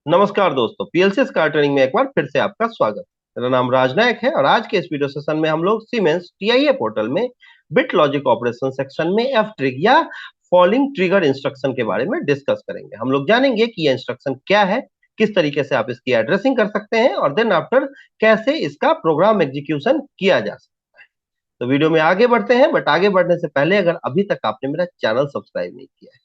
नमस्कार दोस्तों, पीएलसीएस car training में एक बार फिर से आपका स्वागत। मेरा नाम राजनायक है और आज के इस वीडियो सेशन में हम लोग सीमेंस टीआईए पोर्टल में बिट लॉजिक ऑपरेशन सेक्शन में एफ ट्रिग या फॉलिंग ट्रिगर इंस्ट्रक्शन के बारे में डिस्कस करेंगे। हम लोग जानेंगे कि यह इंस्ट्रक्शन क्या है, किस तरीके से आप इसकी एड्रेसिंग कर सकते हैं और देन आफ्टर कैसे इसका प्रोग्राम एग्जीक्यूशन किया जा सकता है। तो वीडियो में आगे बढ़ते हैं, बट आगे बढ़ने से पहले अगर अभी तक आपने मेरा चैनल सब्सक्राइब नहीं किया है,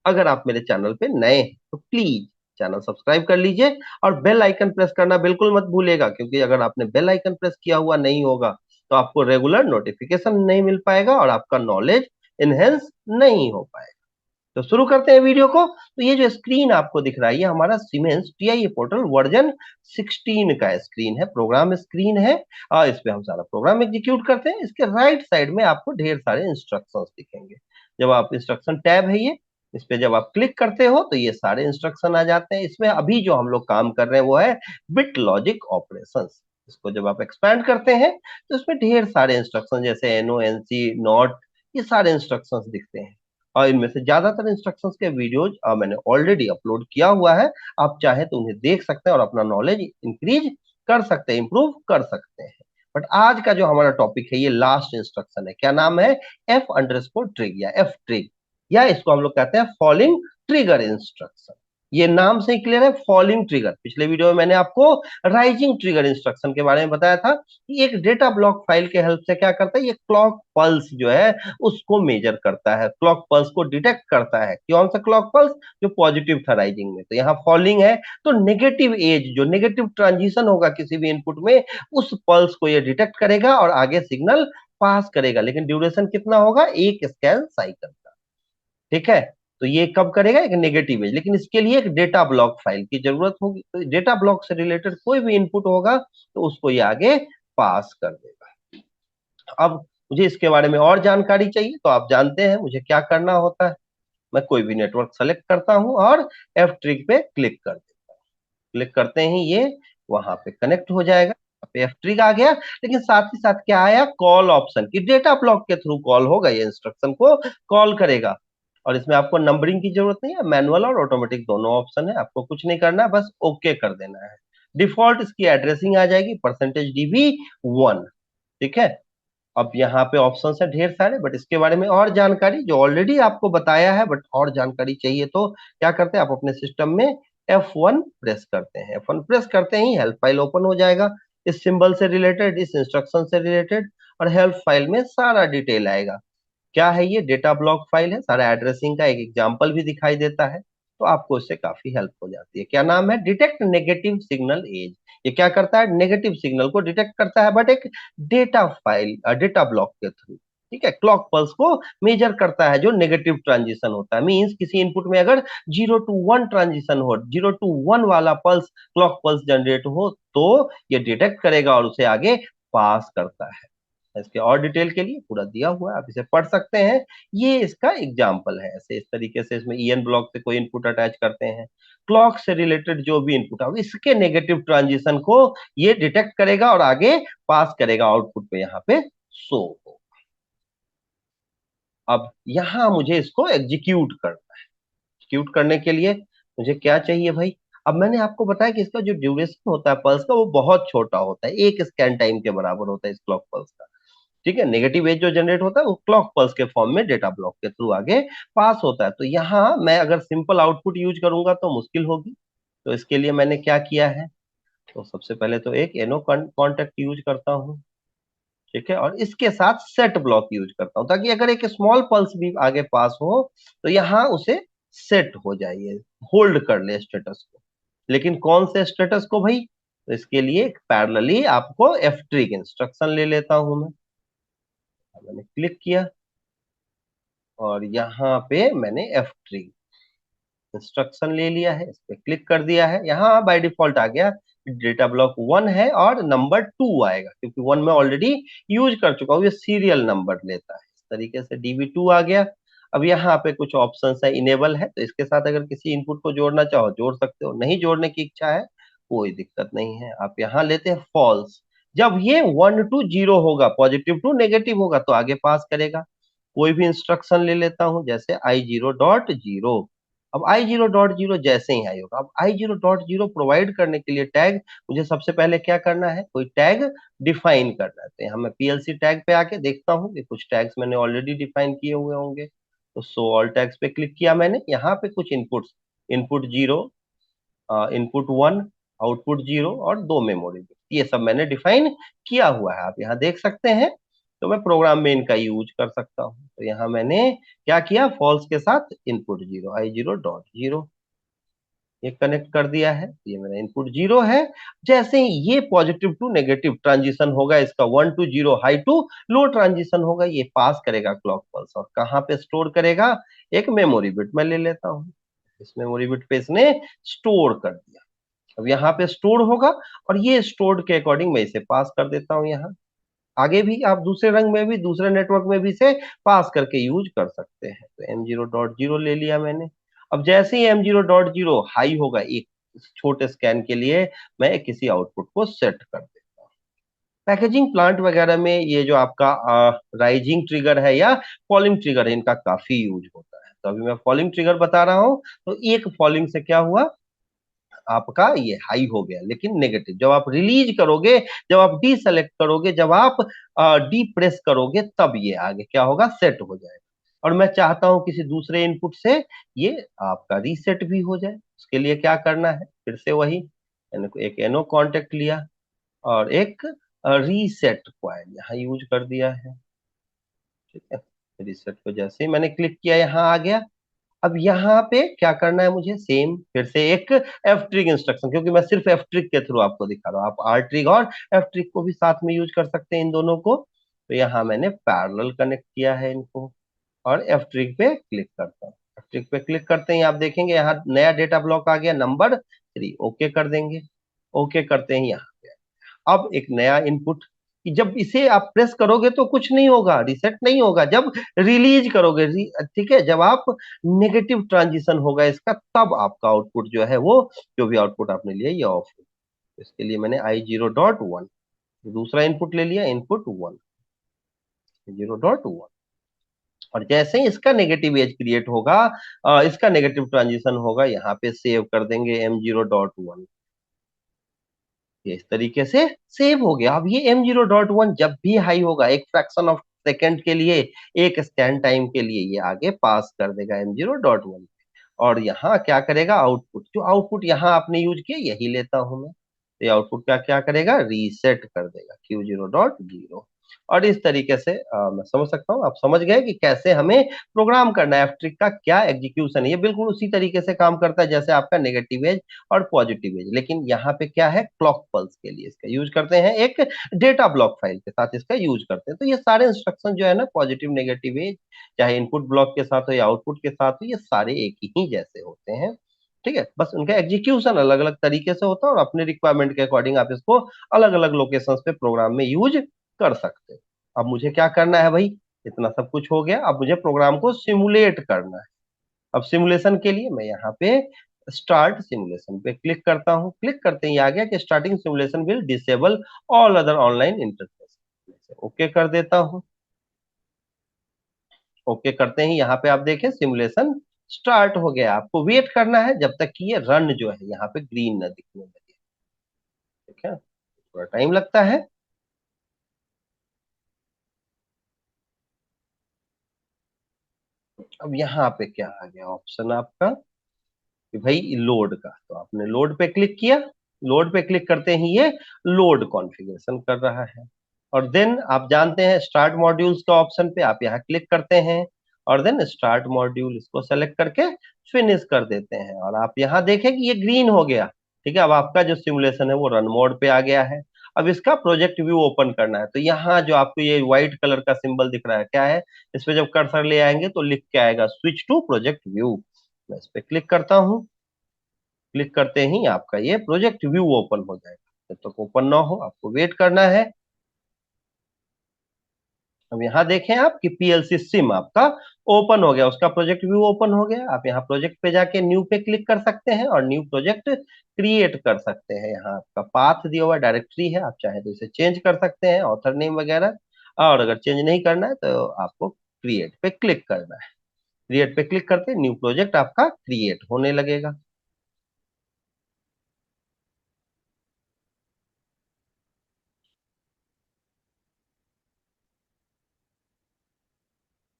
अगर आप मेरे चैनल पे नए हैं तो प्लीज चैनल सब्सक्राइब कर लीजिए और बेल आइकन प्रेस करना बिल्कुल मत भूलिएगा, क्योंकि अगर आपने बेल आइकन प्रेस किया हुआ नहीं होगा तो आपको रेगुलर नोटिफिकेशन नहीं मिल पाएगा और आपका नॉलेज इनहेंस नहीं हो पाएगा। तो शुरू करते हैं वीडियो को। तो ये जो स्क्रीन आपको दिख रहा है, ये हमारा सीमेंस टीआईए पोर्टल वर्जन 16 का स्क्रीन है, प्रोग्राम स्क्रीन है। और इस पे हम सारा प्रोग्राम एग्जीक्यूट करते हैं। इसके राइट साइड में आपको ढेर सारे इंस्ट्रक्शंस दिखेंगे। जब आप इंस्ट्रक्शन टैब है ये, इस पे जब आप क्लिक करते हो तो ये सारे इंस्ट्रक्शन आ जाते हैं। इसमें अभी जो हम लोग काम कर रहे हैं वो है बिट लॉजिक ऑपरेशंस। इसको जब आप एक्सपैंड करते हैं तो इसमें ढेर सारे इंस्ट्रक्शन जैसे एनो, एनसी, नॉट, ये सारे इंस्ट्रक्शंस दिखते हैं। और इनमें से ज्यादातर इंस्ट्रक्शंस के वीडियोज मैंने ऑलरेडी अपलोड किया हुआ है। आप चाहे तो उन्हें देख सकते हैं और अपना नॉलेज इंक्रीज कर सकते हैं, इंप्रूव कर सकते हैं। बट आज का जो हमारा टॉपिक है, ये लास्ट इंस्ट्रक्शन है। क्या नाम है? एफ अंडरस्कोर ट्रिग या एफ ट्रिग, या इसको हम लोग कहते हैं फॉलिंग ट्रिगर इंस्ट्रक्शन। ये नाम से ही क्लियर है, फॉलिंग ट्रिगर। पिछले वीडियो में मैंने आपको राइजिंग ट्रिगर इंस्ट्रक्शन के बारे में बताया था कि एक डेटा ब्लॉक फाइल के हेल्प से क्या करता है, ये क्लॉक पल्स जो है उसको मेजर करता है, क्लॉक पल्स को डिटेक्ट करता है। कौन सा क्लॉक पल्स? जो पॉजिटिव था राइजिंग में। तो यहाँ फॉलिंग है तो नेगेटिव एज, जो नेगेटिव ट्रांजिशन होगा किसी भी इनपुट में, उस पल्स को ये डिटेक्ट करेगा और आगे सिग्नल पास करेगा। लेकिन ड्यूरेशन कितना होगा? एक स्कैन साइकिल का। ठीक है। तो ये कब करेगा? एक नेगेटिव एज। लेकिन इसके लिए एक डेटा ब्लॉक फाइल की जरूरत होगी। तो डेटा ब्लॉक से रिलेटेड कोई भी इनपुट होगा तो उसको ये आगे पास कर देगा। अब मुझे इसके बारे में और जानकारी चाहिए तो आप जानते हैं मुझे क्या करना होता है। मैं कोई भी नेटवर्क सेलेक्ट करता हूं और एफ ट्रिग पे क्लिक कर देता हूं। क्लिक करते ही ये वहां पे कनेक्ट हो जाएगा। यहाँ पे एफ ट्रिग आ गया। लेकिन साथ ही साथ क्या आया? कॉल ऑप्शन की डेटा ब्लॉक के थ्रू कॉल होगा, ये इंस्ट्रक्शन को कॉल करेगा। और इसमें आपको नंबरिंग की जरूरत नहीं है, मैनुअल और ऑटोमेटिक दोनों ऑप्शन है। आपको कुछ नहीं करना है, बस ओके कर देना है। डिफॉल्ट इसकी एड्रेसिंग आ जाएगी %DB1। ठीक है। अब यहाँ पे ऑप्शन है ढेर सारे, बट इसके बारे में और जानकारी जो ऑलरेडी आपको बताया है, बट और जानकारी चाहिए तो क्या करते हैं, आप अपने सिस्टम में F1 प्रेस करते हैं। F1 प्रेस करते ही हेल्प फाइल ओपन हो जाएगा, इस सिंबल से रिलेटेड, इस इंस्ट्रक्शन से रिलेटेड। और हेल्प फाइल में सारा डिटेल आएगा। क्या है ये? डेटा ब्लॉक फाइल है। सारा एड्रेसिंग का एक एग्जाम्पल भी दिखाई देता है, तो आपको इससे काफी हेल्प हो जाती है। क्या नाम है? Detect negative signal edge. ये क्या करता है? नेगेटिव सिग्नल को डिटेक्ट करता है, बट एक डेटा फाइल, डेटा ब्लॉक के थ्रू। ठीक है। क्लॉक पल्स को मेजर करता है जो नेगेटिव ट्रांजिशन होता है। मींस किसी इनपुट में अगर 0 to 1 ट्रांजिशन हो, 0 to 1 वाला पल्स, क्लॉक पल्स जनरेट हो, तो ये डिटेक्ट करेगा और उसे आगे पास करता है। इसके और डिटेल के लिए पूरा दिया हुआ है, आप इसे पढ़ सकते हैं। ये इसका एग्जाम्पल है। ऐसे इस तरीके से इसमें ईएन ब्लॉक से कोई इनपुट अटैच करते हैं, क्लॉक से रिलेटेड जो भी इनपुट है इसके नेगेटिव ट्रांजिशन को ये डिटेक्ट करेगा और आगे पास करेगा, आउटपुट पे यहाँ पे शो हो। अब यहाँ मुझे इसको एग्जीक्यूट करना है। एग्जीक्यूट करने के लिए मुझे क्या चाहिए भाई? अब मैंने आपको बताया कि इसका जो ड्यूरेशन होता है पल्स का, वो बहुत छोटा होता है, एक स्कैन टाइम के बराबर होता है इस क्लॉक पल्स का। ठीक है। नेगेटिव एज जो जनरेट होता है वो क्लॉक पल्स के फॉर्म में डेटा ब्लॉक के थ्रू आगे पास होता है। तो यहाँ मैं अगर सिंपल आउटपुट यूज करूंगा तो मुश्किल होगी। तो इसके लिए मैंने क्या किया है, तो सबसे पहले तो एक एनो कॉन्टेक्ट यूज करता हूँ। ठीक है। और इसके साथ सेट ब्लॉक यूज करता हूँ, ताकि अगर एक स्मॉल पल्स भी आगे पास हो तो यहाँ उसे सेट हो जाइए, होल्ड कर ले स्टेटस को। लेकिन कौन से स्टेटस को भाई? तो इसके लिए पैरेलली आपको एफ ट्रिग इंस्ट्रक्शन ले लेता हूं मैं। मैंने क्लिक किया और यहाँ पे मैंने एफ ट्रिग इंस्ट्रक्शन ले लिया है, इस पे क्लिक कर दिया है। यहाँ बाय डिफॉल्ट आ गया डेटा ब्लॉक 1 है और नंबर 2 आएगा, क्योंकि 1 में ऑलरेडी यूज कर चुका हूँ, ये सीरियल नंबर लेता है। इस तरीके से DB2 आ गया। अब यहाँ पे कुछ ऑप्शन है, इनेबल है, तो इसके साथ अगर किसी इनपुट को जोड़ना चाहो जोड़ सकते हो, नहीं जोड़ने की इच्छा है कोई दिक्कत नहीं है। आप यहाँ लेते हैं फॉल्स। जब ये 1 to 0 होगा, पॉजिटिव टू नेगेटिव होगा, तो आगे पास करेगा। कोई भी इंस्ट्रक्शन ले लेता हूं, जैसे I0.0। अब i0.0 जैसे ही आई होगा, अब i0.0 प्रोवाइड करने के लिए टैग मुझे सबसे पहले क्या करना है, कोई टैग डिफाइन करना है। तो यहाँ मैं पीएलसी टैग पे आके देखता हूँ कि कुछ टैग्स मैंने ऑलरेडी डिफाइन किए हुए होंगे। तो शो ऑल टैग्स पे क्लिक किया मैंने, यहाँ पे कुछ इनपुट्स, इनपुट 0, इनपुट 1, आउटपुट 0 और 2 मेमोरी बिट, ये सब मैंने डिफाइन किया हुआ है, आप यहाँ देख सकते हैं। तो मैं प्रोग्राम में इनका यूज कर सकता हूँ। तो यहाँ मैंने क्या किया, फॉल्स के साथ इनपुट 0, i0.0 ये कनेक्ट कर दिया है, ये मेरा इनपुट 0 है। जैसे ही ये पॉजिटिव टू नेगेटिव ट्रांजिशन होगा, इसका 1 to 0 high to low transition होगा, ये पास करेगा क्लॉक पल्स और कहाँ पे स्टोर करेगा, एक मेमोरी बिट मैं ले लेता हूँ, इस मेमोरी बिट पे इसने स्टोर कर दिया। अब यहाँ पे स्टोर होगा और ये स्टोर्ड के अकॉर्डिंग मैं इसे पास कर देता हूँ। यहाँ आगे भी आप दूसरे रंग में भी, दूसरे नेटवर्क में भी इसे पास करके यूज कर सकते हैं। तो m0.0 ले लिया मैंने। अब जैसे ही m0.0 हाई होगा एक छोटे स्कैन के लिए, मैं किसी आउटपुट को सेट कर देता हूँ। पैकेजिंग प्लांट वगैरह में ये जो आपका राइजिंग ट्रिगर है या फॉलिंग ट्रिगर है, इनका काफी यूज होता है। तो अभी मैं फॉलिंग ट्रिगर बता रहा हूँ। तो एक फॉलिंग से क्या हुआ, आपका ये हाई हो गया, लेकिन नेगेटिव जब आप रिलीज करोगे, जब आप डी सेलेक्ट करोगे, जब आप डी प्रेस करोगे, तब ये आगे क्या होगा, सेट हो जाएगा। और मैं चाहता हूं किसी दूसरे इनपुट से ये आपका रीसेट भी हो जाए, उसके लिए क्या करना है, फिर से वही एक एनो कॉन्टेक्ट लिया और एक रीसेट कॉइल यहाँ यूज कर दिया है। ठीक है, रीसेट को जैसे ही मैंने क्लिक किया यहाँ आ गया। अब यहाँ पे क्या करना है मुझे, सेम फिर से एक एफ ट्रिक इंस्ट्रक्शन, क्योंकि मैं सिर्फ एफ ट्रिक के थ्रू आपको दिखा रहा हूँ, आप आर ट्रिक और एफ ट्रिक को भी साथ में यूज कर सकते हैं इन दोनों को। तो यहाँ मैंने पैरेलल कनेक्ट किया है इनको और एफ ट्रिक पे क्लिक करता हूँ। एफ ट्रिक पे क्लिक करते ही आप देखेंगे यहाँ नया डेटा ब्लॉक आ गया, नंबर 3, ओके कर देंगे। ओके करते ही यहाँ पे अब एक नया इनपुट, कि जब इसे आप प्रेस करोगे तो कुछ नहीं होगा, रिसेट नहीं होगा, जब रिलीज करोगे, ठीक है, जब आप नेगेटिव ट्रांजिशन होगा इसका, तब आपका आउटपुट जो है वो, जो भी आउटपुट आपने लिया ये ऑफ हो। इसके लिए मैंने i0.1 दूसरा इनपुट ले लिया, इनपुट 1, 0.1। और जैसे ही इसका नेगेटिव एज क्रिएट होगा, इसका नेगेटिव ट्रांजिशन होगा, यहाँ पे सेव कर देंगे m0.1। ये इस तरीके से सेव हो गया। अब ये m0.1 जब भी हाई होगा, एक फ्रैक्शन ऑफ सेकेंड के लिए, एक स्कैन टाइम के लिए, ये आगे पास कर देगा m0.1। और यहाँ क्या करेगा, आउटपुट, जो आउटपुट यहाँ आपने यूज किया यही लेता हूं मैं। तो ये आउटपुट का क्या करेगा, रीसेट कर देगा Q0.0। और इस तरीके से मैं समझ सकता हूँ, आप समझ गए कि कैसे हमें प्रोग्राम करना है, एफ-ट्रिक का क्या एग्जीक्यूशन है। ये बिल्कुल उसी तरीके से काम करता है जैसे आपका नेगेटिव एज और पॉजिटिव एज, लेकिन यहाँ पे क्या है, क्लॉक पल्स के लिए इसका यूज करते हैं, एक डेटा ब्लॉक फाइल के साथ इसका यूज करते हैं। तो ये सारे इंस्ट्रक्शन जो है ना, पॉजिटिव नेगेटिव एज, चाहे इनपुट ब्लॉक के साथ हो या आउटपुट के साथ हो, ये सारे एक ही जैसे होते हैं। ठीक है, बस उनका एग्जीक्यूशन अलग अलग तरीके से होता है और अपने रिक्वायरमेंट के अकॉर्डिंग आप इसको अलग अलग लोकेशंस पे प्रोग्राम में यूज कर सकते हैं। अब मुझे क्या करना है भाई, इतना सब कुछ हो गया, अब मुझे प्रोग्राम को सिमुलेट करना है। अब सिमुलेशन के लिए मैं यहाँ पे स्टार्ट सिमुलेशन पे क्लिक करता हूँ। क्लिक करते ही आ गया कि starting simulation will disable all other online interface, okay कर देता हूँ। ओके करते ही यहाँ पे आप देखें सिमुलेशन स्टार्ट हो गया। आपको वेट करना है जब तक कि ये रन जो है यहाँ पे ग्रीन न दिखने लगे। ठीक है, थोड़ा टाइम लगता है। अब यहाँ पे क्या आ गया ऑप्शन आपका, कि भाई लोड का, तो आपने लोड पे क्लिक किया। लोड पे क्लिक करते ही ये लोड कॉन्फ़िगरेशन कर रहा है। और देन आप जानते हैं स्टार्ट मॉड्यूल्स का ऑप्शन पे आप यहाँ क्लिक करते हैं और देन स्टार्ट मॉड्यूल इसको सेलेक्ट करके फिनिश कर देते हैं और आप यहाँ देखें कि ये ग्रीन हो गया। ठीक है, अब आपका जो सिमुलेशन है वो रन मोड पे आ गया है। अब इसका प्रोजेक्ट व्यू ओपन करना है, तो यहाँ जो आपको ये व्हाइट कलर का सिंबल दिख रहा है क्या है, इस पे जब कर्सर ले आएंगे तो लिख के आएगा स्विच टू प्रोजेक्ट व्यू। मैं इस पे क्लिक करता हूँ। क्लिक करते ही आपका ये प्रोजेक्ट व्यू ओपन हो जाएगा। जब तक ओपन ना हो आपको वेट करना है। अब यहाँ देखें आप कि पीएलसी सिम आपका ओपन हो गया, उसका प्रोजेक्ट व्यू ओपन हो गया। आप यहाँ प्रोजेक्ट पे जाके न्यू पे क्लिक कर सकते हैं और न्यू प्रोजेक्ट क्रिएट कर सकते हैं। यहाँ आपका पाथ दिया हुआ डायरेक्टरी है, आप चाहे तो इसे चेंज कर सकते हैं, ऑथर नेम वगैरह। और अगर चेंज नहीं करना है तो आपको क्रिएट पे क्लिक करना है। क्रिएट पे क्लिक करते न्यू प्रोजेक्ट आपका क्रिएट होने लगेगा।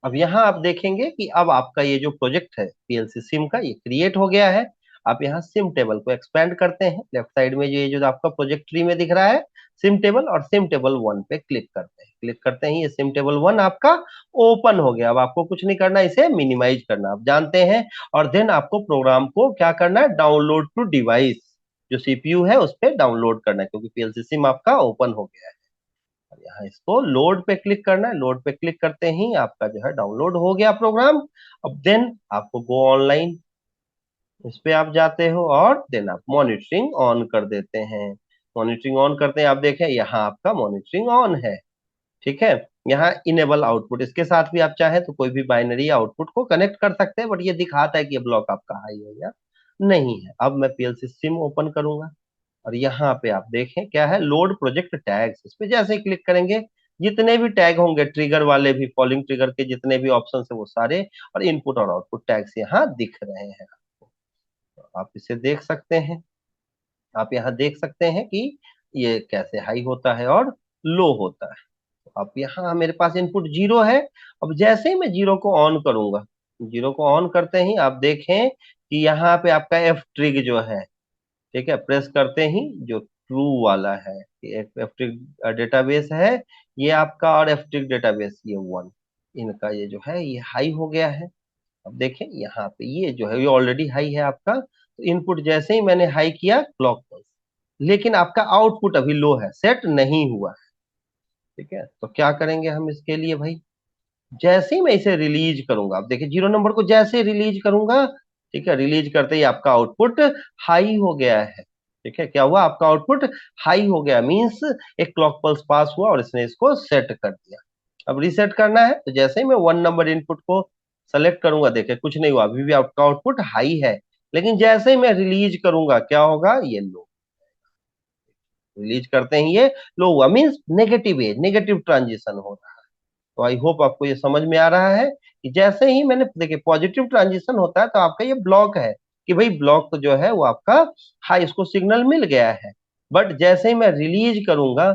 अब यहाँ आप देखेंगे कि अब आपका ये जो प्रोजेक्ट है पीएलसी सिम का, ये क्रिएट हो गया है। आप यहाँ सिम टेबल को एक्सपेंड करते हैं, लेफ्ट साइड में ये जो आपका प्रोजेक्ट ट्री में दिख रहा है सिम टेबल, और सिम टेबल 1 पे क्लिक करते हैं। क्लिक करते ही ये सिम टेबल 1 आपका ओपन हो गया। अब आपको कुछ नहीं करना, इसे मिनिमाइज करना आप जानते हैं। और देन आपको प्रोग्राम को क्या करना है, डाउनलोड टू डिवाइस, जो सीपीयू है उस पर डाउनलोड करना है, क्योंकि पीएलसी सिम आपका ओपन हो गया है। यहाँ इसको लोड पे क्लिक करना है। लोड पे क्लिक करते ही आपका जो है डाउनलोड हो गया प्रोग्राम। अब देन आपको गो ऑनलाइन, इस पे आप जाते हो और देन आप मॉनिटरिंग ऑन कर देते हैं। मॉनिटरिंग ऑन करते हैं, आप देखें यहाँ आपका मॉनिटरिंग ऑन है। ठीक है, यहाँ इनेबल आउटपुट, इसके साथ भी आप चाहें तो कोई भी बाइनरी आउटपुट को कनेक्ट कर सकते हैं, बट ये दिखाता है कि ये ब्लॉक आपका हाई है या नहीं है। अब मैं पीएलसी सिम ओपन करूंगा और यहाँ पे आप देखें क्या है, लोड प्रोजेक्ट टैग्स, इस पे जैसे ही क्लिक करेंगे जितने भी टैग होंगे, ट्रिगर वाले भी, फॉलिंग ट्रिगर के जितने भी ऑप्शन है वो सारे, और इनपुट और आउटपुट टैग्स यहाँ दिख रहे हैं आपको। तो आप इसे देख सकते हैं। आप यहाँ देख सकते हैं कि ये कैसे हाई होता है और लो होता है। तो आप यहाँ मेरे पास इनपुट 0 है। अब जैसे ही मैं 0 को ऑन करूंगा, 0 को ऑन करते ही आप देखें कि यहाँ पे आपका एफ ट्रिग जो है, ठीक है, प्रेस करते ही जो ट्रू वाला है, एक एफटिक डेटाबेस है ये आपका, और एफटिक डेटाबेस ये 1, इनका ये जो है ये हाई हो गया है। अब देखें यहाँ पे ये जो है ये ऑलरेडी हाई है आपका। तो इनपुट जैसे ही मैंने हाई किया क्लॉक पल्स, लेकिन आपका आउटपुट अभी लो है, सेट नहीं हुआ है। ठीक है, तो क्या करेंगे हम इसके लिए भाई, जैसे ही मैं इसे रिलीज करूंगा, आप देखिए 0 नंबर को जैसे रिलीज करूंगा, ठीक है, रिलीज करते ही आपका आउटपुट हाई हो गया है। ठीक है, क्या हुआ, आपका आउटपुट हाई हो गया, मींस एक क्लॉक पल्स पास हुआ और इसने इसको सेट कर दिया। अब रीसेट करना है, तो जैसे ही मैं 1 नंबर इनपुट को सेलेक्ट करूंगा, देखिए कुछ नहीं हुआ, अभी भी आपका आउटपुट हाई है। लेकिन जैसे ही मैं रिलीज करूंगा क्या होगा, ये लो, रिलीज करते ही ये लो हुआ, means negative edge, negative transition हो रहा है। तो आई होप आपको ये समझ में आ रहा है कि जैसे ही मैंने देखिए पॉजिटिव ट्रांजिशन होता है तो आपका ये ब्लॉक है, कि भाई ब्लॉक जो है वो आपका हाई, इसको सिग्नल मिल गया है। बट जैसे ही मैं रिलीज करूंगा,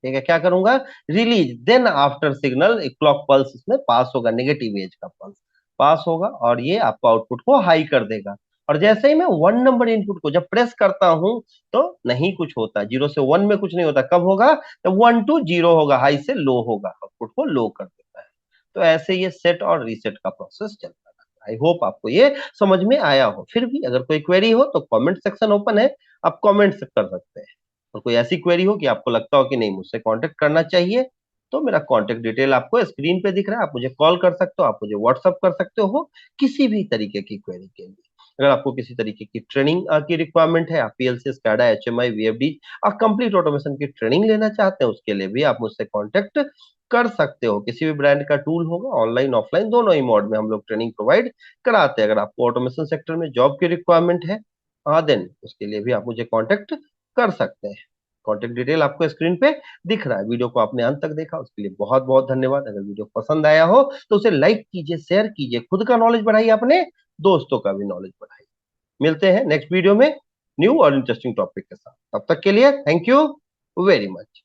ठीक है, क्या करूंगा, रिलीज, देन आफ्टर सिग्नल एक क्लॉक पल्स इसमें पास होगा, नेगेटिव एज का पल्स पास होगा, और ये आपको आउटपुट को हाई कर देगा। और जैसे ही मैं 1 नंबर इनपुट को जब प्रेस करता हूं तो नहीं कुछ होता, 0 से 1 में कुछ नहीं होता, कब होगा, तो 1 to 0 होगा, हाई से लो होगा, आउटपुट को लो कर देता है। तो ऐसे ये सेट और रीसेट का प्रोसेस चलता है। आई होप आपको ये समझ में आया हो। फिर भी अगर कोई क्वेरी हो तो कमेंट सेक्शन ओपन है, आप कमेंट कर सकते हैं। और कोई ऐसी क्वेरी हो कि आपको लगता हो कि नहीं मुझसे कांटेक्ट करना चाहिए, तो मेरा कांटेक्ट डिटेल आपको स्क्रीन पे दिख रहा है, आप मुझे कॉल कर सकते हो, आप मुझे व्हाट्सअप कर सकते हो किसी भी तरीके की क्वेरी के लिए। अगर आपको किसी तरीके की ट्रेनिंग की रिक्वायरमेंट है, आप पीएलसी, स्काडा, एचएमआई, वीएफडी और कंप्लीट ऑटोमेशन की ट्रेनिंग लेना चाहते हैं, उसके लिए भी आप मुझसे कांटेक्ट कर सकते हो। किसी भी ब्रांड का टूल होगा, ऑनलाइन ऑफलाइन दोनों ही मोड में हम लोग ट्रेनिंग प्रोवाइड कराते हैं। अगर आपको ऑटोमेशन सेक्टर में जॉब की रिक्वायरमेंट है, हाँ देन उसके लिए भी आप मुझे कांटेक्ट कर सकते हैं। कॉन्टेक्ट डिटेल आपको स्क्रीन पे दिख रहा है। वीडियो को आपने अंत तक देखा उसके लिए बहुत बहुत धन्यवाद। अगर वीडियो पसंद आया हो तो उसे लाइक कीजिए, शेयर कीजिए, खुद का नॉलेज बढ़ाइए, अपने दोस्तों का भी नॉलेज बढ़ाइए। मिलते हैं नेक्स्ट वीडियो में न्यू और इंटरेस्टिंग टॉपिक के साथ। तब तक के लिए थैंक यू वेरी मच।